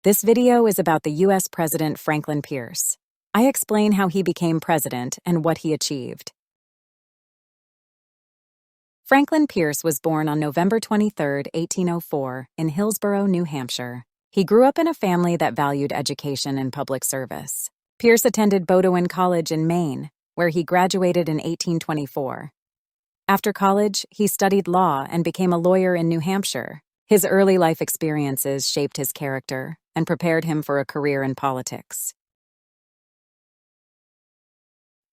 This video is about the U.S. President Franklin Pierce. I explain how he became president and what he achieved. Franklin Pierce was born on November 23, 1804, in Hillsborough, New Hampshire. He grew up in a family that valued education and public service. Pierce attended Bowdoin College in Maine, where he graduated in 1824. After college, he studied law and became a lawyer in New Hampshire. His early life experiences shaped his character and prepared him for a career in politics.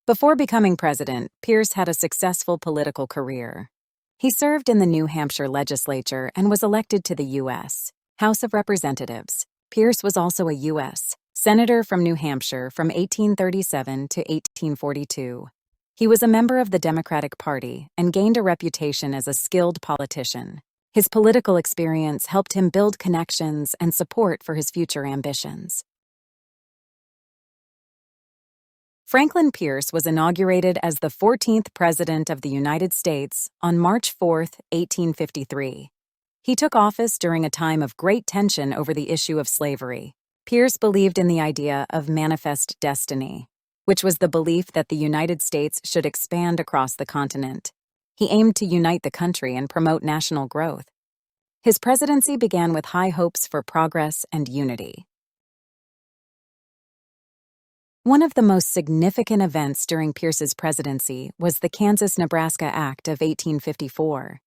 Before becoming president, Pierce had a successful political career. He served in the New Hampshire legislature and was elected to the U.S. House of Representatives. Pierce was also a U.S. Senator from New Hampshire from 1837 to 1842. He was a member of the Democratic Party and gained a reputation as a skilled politician. His political experience helped him build connections and support for his future ambitions. Franklin Pierce was inaugurated as the 14th President of the United States on March 4, 1853. He took office during a time of great tension over the issue of slavery. Pierce believed in the idea of manifest destiny, which was the belief that the United States should expand across the continent. He aimed to unite the country and promote national growth. His presidency began with high hopes for progress and unity. One of the most significant events during Pierce's presidency was the Kansas-Nebraska Act of 1854.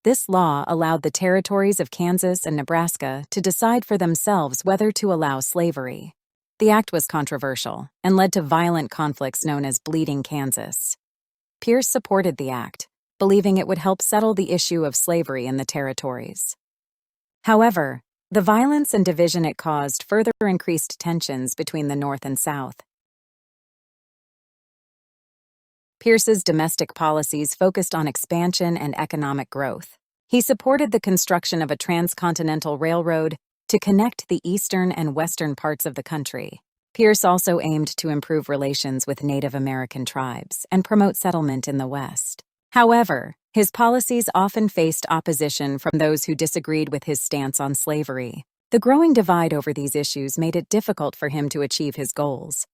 This law allowed the territories of Kansas and Nebraska to decide for themselves whether to allow slavery. The act was controversial and led to violent conflicts known as Bleeding Kansas. Pierce supported the act, believing it would help settle the issue of slavery in the territories. However, the violence and division it caused further increased tensions between the North and South. Pierce's domestic policies focused on expansion and economic growth. He supported the construction of a transcontinental railroad to connect the eastern and western parts of the country. Pierce also aimed to improve relations with Native American tribes and promote settlement in the West. However, his policies often faced opposition from those who disagreed with his stance on slavery. The growing divide over these issues made it difficult for him to achieve his goals.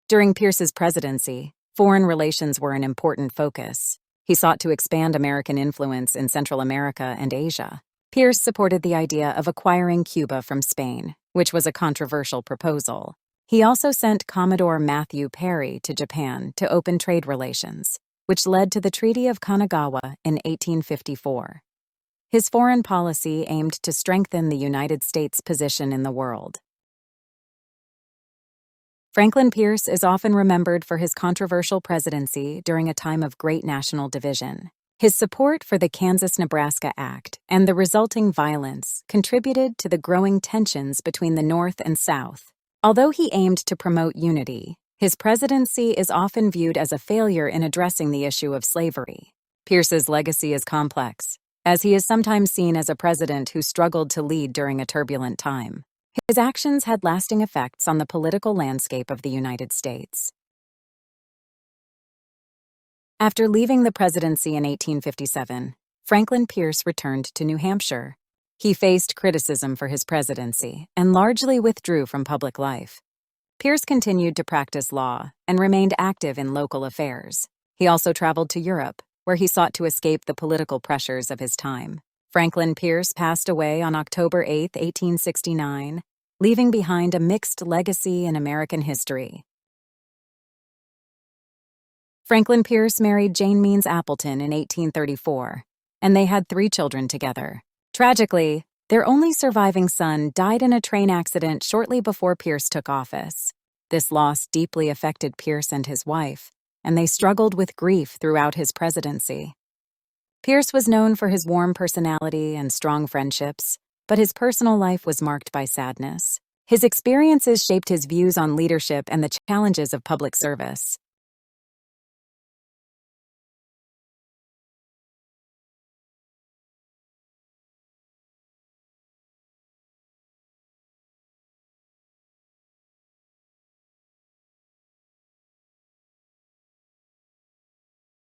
During Pierce's presidency, foreign relations were an important focus. He sought to expand American influence in Central America and Asia. Pierce supported the idea of acquiring Cuba from Spain, which was a controversial proposal. He also sent Commodore Matthew Perry to Japan to open trade relations, which led to the Treaty of Kanagawa in 1854. His foreign policy aimed to strengthen the United States' position in the world. Franklin Pierce is often remembered for his controversial presidency during a time of great national division. His support for the Kansas-Nebraska Act and the resulting violence contributed to the growing tensions between the North and South. Although he aimed to promote unity, his presidency is often viewed as a failure in addressing the issue of slavery. Pierce's legacy is complex, as he is sometimes seen as a president who struggled to lead during a turbulent time. His actions had lasting effects on the political landscape of the United States. After leaving the presidency in 1857, Franklin Pierce returned to New Hampshire. He faced criticism for his presidency and largely withdrew from public life. Pierce continued to practice law and remained active in local affairs. He also traveled to Europe, where he sought to escape the political pressures of his time. Franklin Pierce passed away on October 8, 1869, leaving behind a mixed legacy in American history. Franklin Pierce married Jane Means Appleton in 1834, and they had 3 children together. Tragically, their only surviving son died in a train accident shortly before Pierce took office. This loss deeply affected Pierce and his wife, and they struggled with grief throughout his presidency. Pierce was known for his warm personality and strong friendships, but his personal life was marked by sadness. His experiences shaped his views on leadership and the challenges of public service.